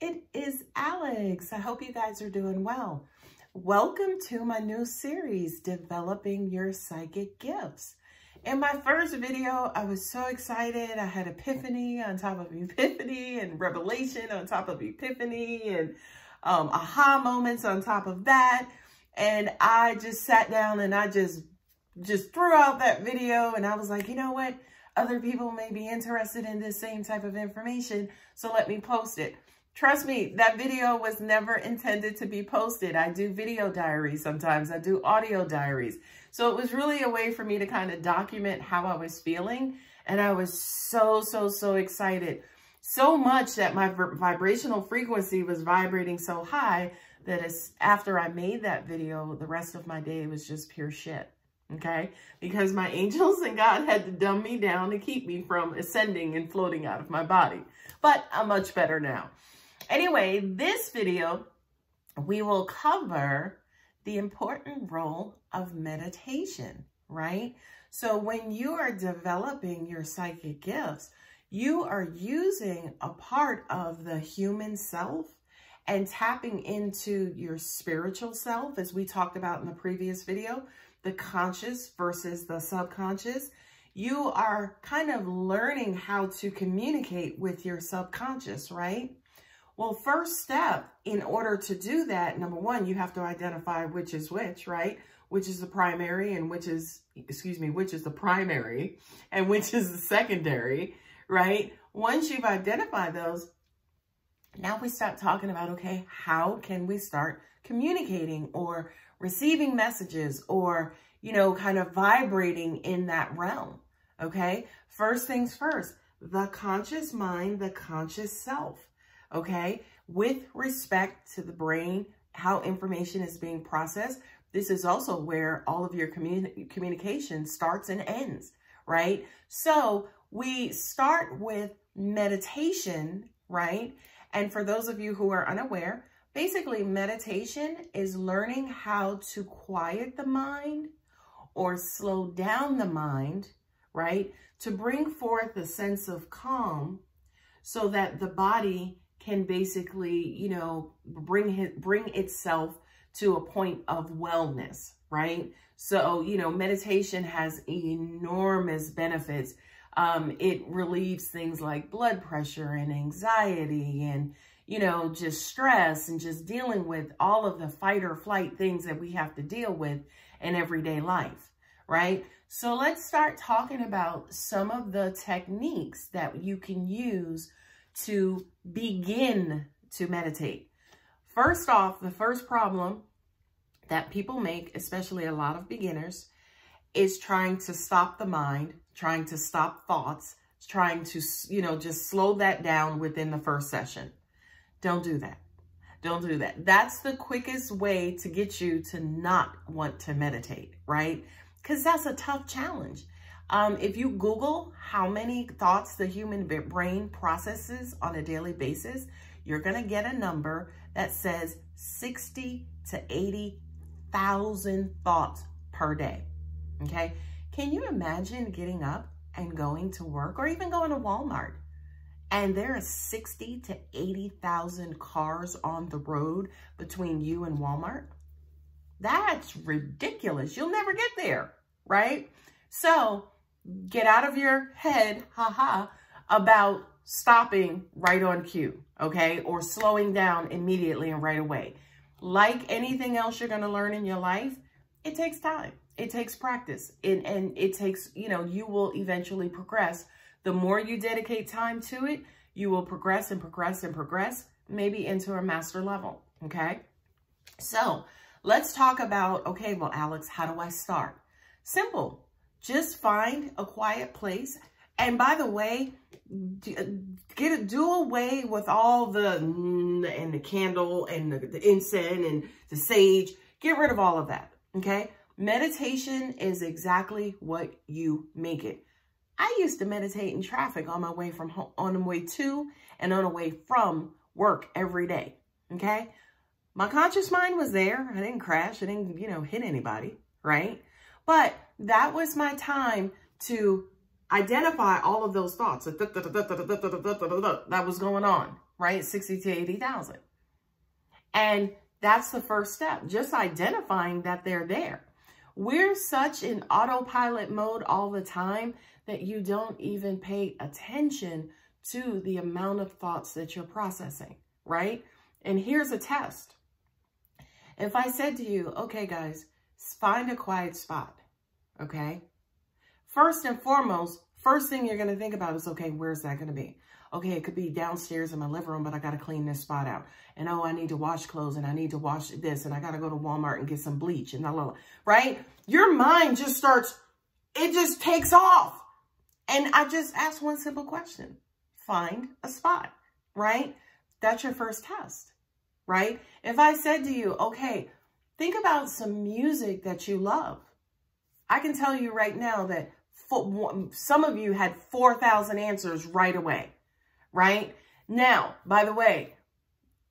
it is Alex. I hope you guys are doing well. Welcome to my new series, Developing Your Psychic Gifts. In my first video, I was so excited. I had epiphany on top of epiphany and revelation on top of epiphany and aha moments on top of that. And I just sat down and I just threw out that video, and I was like, you know what? Other people may be interested in this same type of information, so let me post it. Trust me, that video was never intended to be posted. I do video diaries sometimes. I do audio diaries. So it was really a way for me to kind of document how I was feeling. And I was so excited. So much that my vibrational frequency was vibrating so high that after I made that video, the rest of my day was just pure shit. Okay? Because my angels and God had to dumb me down to keep me from ascending and floating out of my body. But I'm much better now. Anyway, this video, we will cover the important role of meditation, right? So when you are developing your psychic gifts, you are using a part of the human self and tapping into your spiritual self, as we talked about in the previous video, the conscious versus the subconscious. You are kind of learning how to communicate with your subconscious, right? Well, first step in order to do that, number one, you have to identify which is which, right? Which is the primary and which is the primary and which is the secondary, right? Once you've identified those, now we start talking about, okay, how can we start communicating or receiving messages or, you know, kind of vibrating in that realm, okay? First things first, the conscious mind, the conscious self. Okay, with respect to the brain, how information is being processed, this is also where all of your communication starts and ends, right? So we start with meditation, right? And for those of you who are unaware, basically meditation is learning how to quiet the mind or slow down the mind, right? To bring forth a sense of calm so that the body can basically, you know, bring itself to a point of wellness, right? So, you know, meditation has enormous benefits. It relieves things like blood pressure and anxiety and, you know, just stress and just dealing with all of the fight or flight things that we have to deal with in everyday life, right? So let's start talking about some of the techniques that you can use to begin to meditate. First off, the first problem that people make, especially a lot of beginners, is trying to stop the mind, trying to stop thoughts, trying to, you know, just slow that down within the first session. Don't do that. Don't do that. That's the quickest way to get you to not want to meditate, right? Because that's a tough challenge. If you Google how many thoughts the human brain processes on a daily basis, you're going to get a number that says 60 to 80,000 thoughts per day. Okay. Can you imagine getting up and going to work or even going to Walmart and there are 60 to 80,000 cars on the road between you and Walmart? That's ridiculous. You'll never get there, right? So get out of your head, about stopping right on cue, okay? Or slowing down immediately and right away. Like anything else you're going to learn in your life, it takes time. It takes practice. And it takes, you know, you will eventually progress. The more you dedicate time to it, you will progress and progress and progress, maybe into a master level, okay? So let's talk about, okay, well, Alex, how do I start? Simple. Just find a quiet place. And by the way, do away with all the and the candle and the incense and the sage. Get rid of all of that, okay? Meditation is exactly what you make it. I used to meditate in traffic on my way from home, on the way to and on the way from work every day, okay? My conscious mind was there. I didn't crash. I didn't, you know, hit anybody, right? But that was my time to identify all of those thoughts that was going on, right? 60 to 80,000. And that's the first step, just identifying that they're there. We're such in autopilot mode all the time that you don't even pay attention to the amount of thoughts that you're processing, right? And here's a test. If I said to you, okay, guys, find a quiet spot, okay? First and foremost, first thing you're going to think about is, okay, where's that going to be? Okay, it could be downstairs in my living room, but I got to clean this spot out. And oh, I need to wash clothes and I need to wash this and I got to go to Walmart and get some bleach and blah, blah, blah, right? Your mind just starts, it just takes off. And I just asked one simple question. Find a spot, right? That's your first test, right? If I said to you, okay, think about some music that you love. I can tell you right now that some of you had 4,000 answers right away, right? Now, by the way,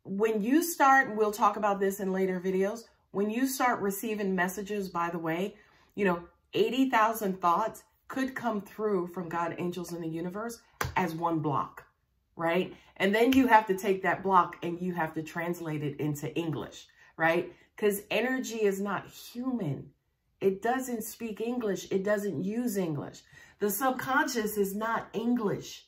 when you start, we'll talk about this in later videos, when you start receiving messages, by the way, 80,000 thoughts could come through from God, angels, in the universe as one block, right? And then you have to take that block and you have to translate it into English, right? Because energy is not human. It doesn't speak English. It doesn't use English. The subconscious is not English,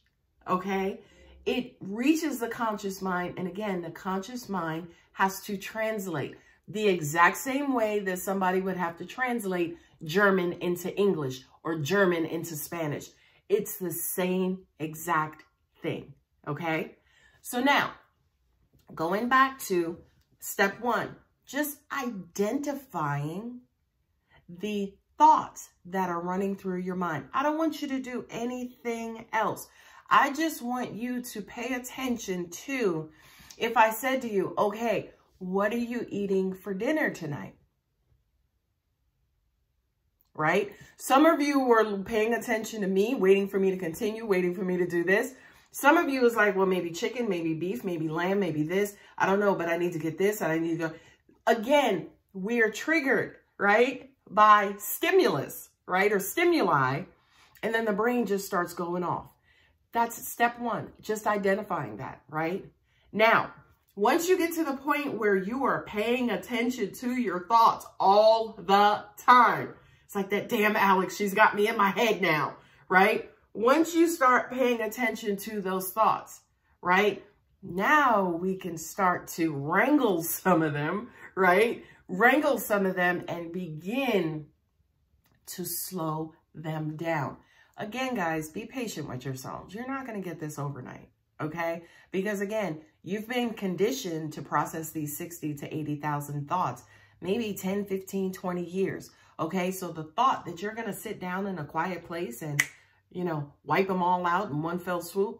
okay? It reaches the conscious mind. And again, the conscious mind has to translate the exact same way that somebody would have to translate German into English or German into Spanish. It's the same exact thing, okay? So now, going back to step one, just identifying the thoughts that are running through your mind. I don't want you to do anything else. I just want you to pay attention to, if I said to you, okay, what are you eating for dinner tonight? Right? Some of you were paying attention to me, waiting for me to continue, waiting for me to do this. Some of you was like, well, maybe chicken, maybe beef, maybe lamb, maybe this. I don't know, but I need to get this and I need to go. Again, we're triggered, right? By stimulus, right? Or stimuli. And then the brain just starts going off. That's step one, just identifying that, right? Now, once you get to the point where you are paying attention to your thoughts all the time, it's like that damn Alex, she's got me in my head now, right? Once you start paying attention to those thoughts, right? Now we can start to wrangle some of them, right? Wrangle some of them and begin to slow them down. Again, guys, be patient with yourselves. You're not going to get this overnight, okay? Because again, you've been conditioned to process these 60 to 80,000 thoughts, maybe 10, 15, 20 years, okay? So the thought that you're going to sit down in a quiet place and, wipe them all out in one fell swoop,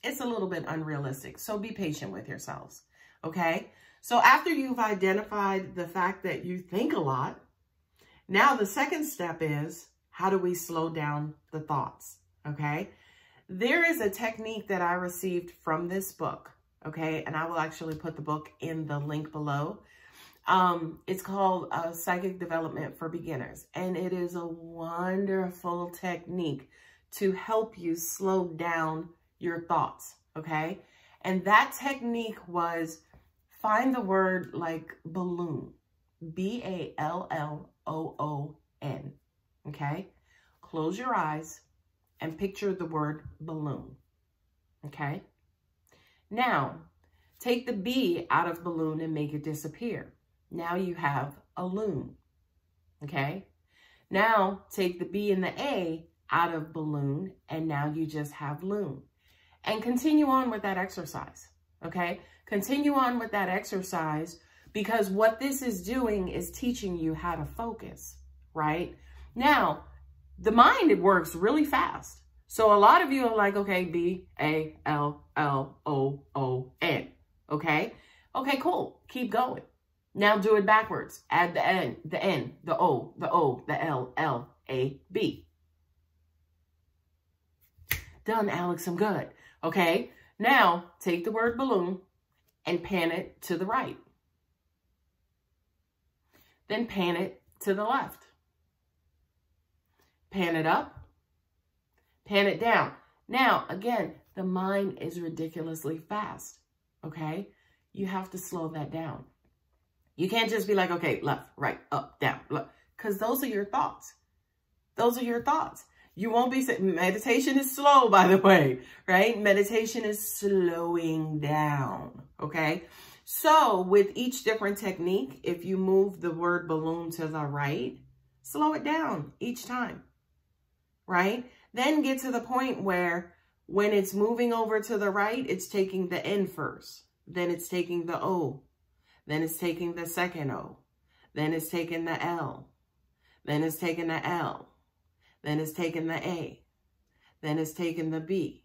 it's a little bit unrealistic. So be patient with yourselves, okay? So after you've identified the fact that you think a lot, now the second step is, how do we slow down the thoughts, okay? There is a technique that I received from this book, okay? And I will actually put the book in the link below. It's called Psychic Development for Beginners. And it is a wonderful technique to help you slow down your thoughts, okay? And that technique was, find the word like balloon, B-A-L-L-O-O-N, okay? Close your eyes and picture the word balloon, okay? Now, take the B out of balloon and make it disappear. Now you have a loon, okay? Now, take the B and the A out of balloon, and now you just have loon. And continue on with that exercise, okay? Continue on with that exercise, because what this is doing is teaching you how to focus, right? Now, the mind, it works really fast. So a lot of you are like, okay, B-A-L-L-O-O-N, okay? Okay, cool. Keep going. Now do it backwards. Add the N, the O, the L, L, A, B. Done, Alex, I'm good. Okay, now take the word balloon and pan it to the right. Then pan it to the left. Pan it up, pan it down. Now, again, the mind is ridiculously fast. okay? You have to slow that down. You can't just be like, okay, left, right, up, down, because those are your thoughts. Those are your thoughts. You won't be, meditation is slow, by the way, right? Meditation is slowing down, okay? So with each different technique, if you move the word balloon to the right, slow it down each time, right? Then get to the point where when it's moving over to the right, it's taking the N first. Then it's taking the O. Then it's taking the second O. Then it's taking the L. Then it's taking the L. Then it's taking the A. Then it's taking the B,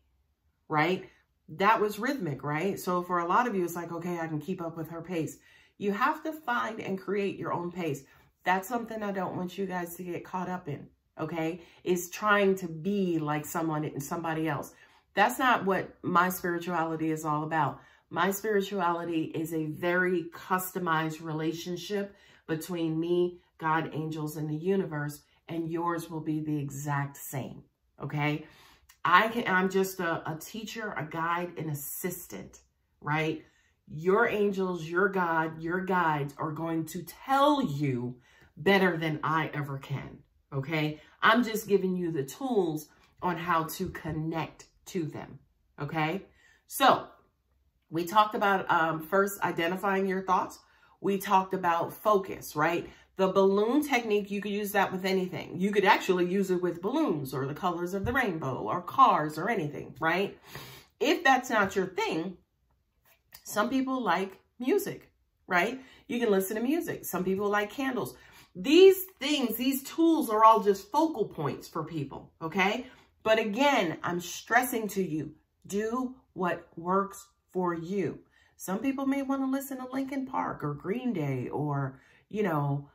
right? That was rhythmic, right? So for a lot of you, it's like, okay, I can keep up with her pace. You have to find and create your own pace. That's something I don't want you guys to get caught up in, okay? Is trying to be like somebody else. That's not what my spirituality is all about. My spirituality is a very customized relationship between me, God, angels, and the universe, and yours will be the exact same, okay? I'm just a teacher, a guide, an assistant, right? Your angels, your God, your guides are going to tell you better than I ever can, okay? I'm just giving you the tools on how to connect to them, okay? So we talked about first identifying your thoughts. We talked about focus, right? The balloon technique, you could use that with anything. You could actually use it with balloons or the colors of the rainbow or cars or anything, right? If that's not your thing, some people like music, right? You can listen to music. Some people like candles. These things, these tools are all just focal points for people, okay? But again, I'm stressing to you, do what works for you. Some people may want to listen to Linkin Park or Green Day or, you know,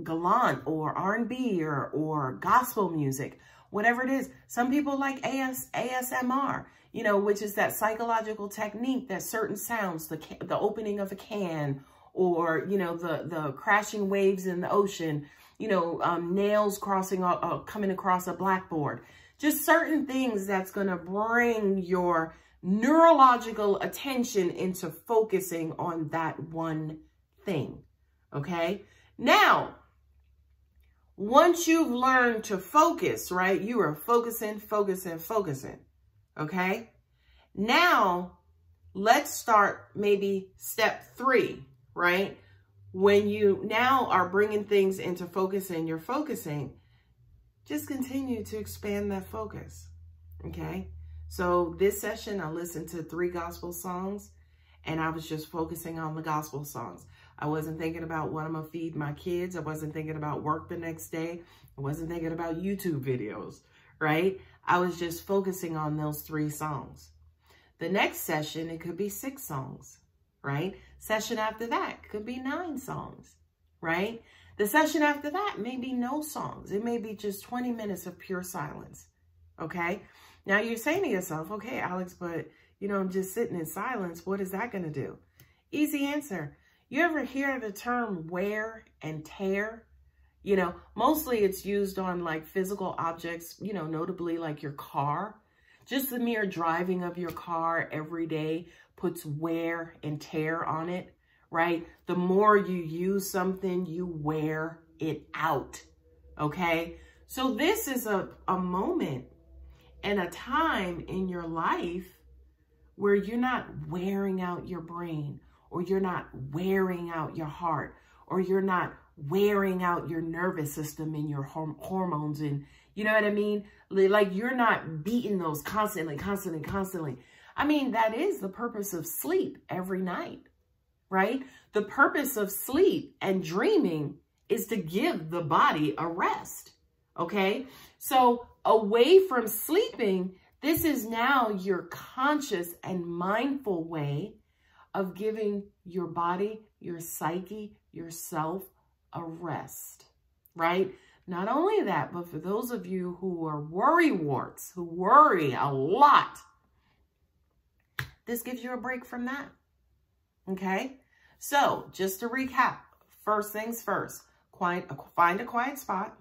Gallant or R&B or gospel music, whatever it is. Some people like ASMR, you know, which is that psychological technique that certain sounds, the opening of a can or, you know, the crashing waves in the ocean, you know, nails coming across a blackboard, just certain things that's going to bring your neurological attention into focusing on that one thing. Okay. Now, once you've learned to focus, right, you are focusing. Okay. Now let's start maybe step 3, right? When you now are bringing things into focus and you're focusing, just continue to expand that focus. Okay. So this session, I listened to 3 gospel songs and I was just focusing on the gospel songs. I wasn't thinking about what I'm going to feed my kids. I wasn't thinking about work the next day. I wasn't thinking about YouTube videos, right? I was just focusing on those 3 songs. The next session, it could be 6 songs, right? Session after that could be 9 songs, right? The session after that may be no songs. It may be just 20 minutes of pure silence, okay? Now you're saying to yourself, okay, Alex, but, you know, I'm just sitting in silence. What is that going to do? Easy answer. You ever hear the term wear and tear? You know, mostly it's used on like physical objects, you know, notably like your car. Just the mere driving of your car every day puts wear and tear on it, right? The more you use something, you wear it out, okay? So this is a moment and a time in your life where you're not wearing out your brain, or you're not wearing out your heart, or you're not wearing out your nervous system and your hormones, and you know what I mean? Like you're not beating those constantly. I mean, that is the purpose of sleep every night, right? The purpose of sleep and dreaming is to give the body a rest, okay? So away from sleeping, this is now your conscious and mindful way of giving your body, your psyche, yourself a rest, right? Not only that, but for those of you who are worrywarts, who worry a lot, this gives you a break from that, okay? So just to recap, first things first, find a quiet spot.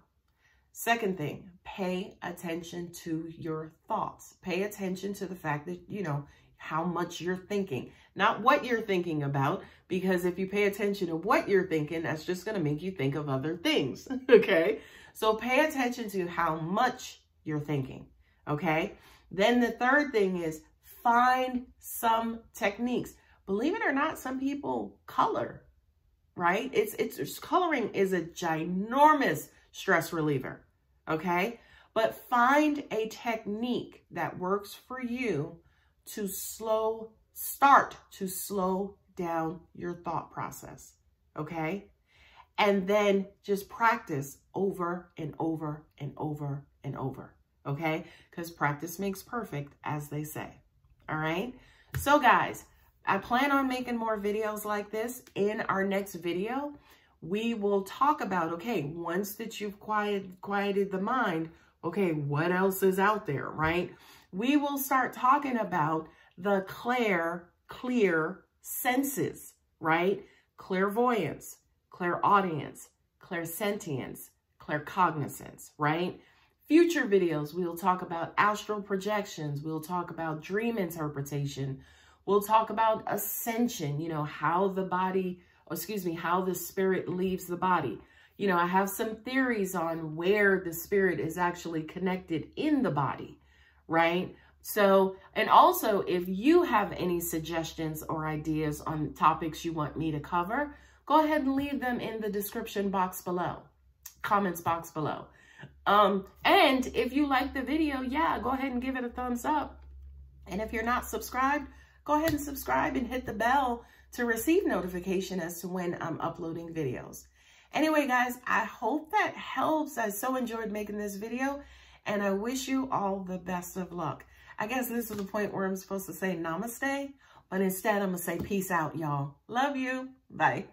Second thing, pay attention to your thoughts. Pay attention to the fact that, you know, how much you're thinking, not what you're thinking about, because if you pay attention to what you're thinking, that's just going to make you think of other things. Okay. So pay attention to how much you're thinking. Okay. Then the third thing is find some techniques. Believe it or not, some people color, right? It's coloring is a ginormous stress reliever. Okay. But find a technique that works for you to slow down your thought process. Okay. And then just practice over and over and over and over. Okay. Because practice makes perfect, as they say. All right. So guys, I plan on making more videos like this. In our next video, we will talk about, okay, once that you've quieted the mind, okay, what else is out there, right? We will start talking about the clear senses, right? Clairvoyance, clairaudience, clairsentience, claircognizance, right? Future videos, we'll talk about astral projections. We'll talk about dream interpretation. We'll talk about ascension, you know, how the spirit leaves the body. You know, I have some theories on where the spirit is actually connected in the body, right? So, and also if you have any suggestions or ideas on topics you want me to cover, go ahead and leave them in the description box below, comments box below. And if you like the video, yeah, go ahead and give it a thumbs up. And if you're not subscribed, go ahead and subscribe and hit the bell to receive notification as to when I'm uploading videos. Anyway, guys, I hope that helps. I so enjoyed making this video, and I wish you all the best of luck. I guess this is the point where I'm supposed to say namaste, but instead I'm going to say peace out, y'all. Love you. Bye.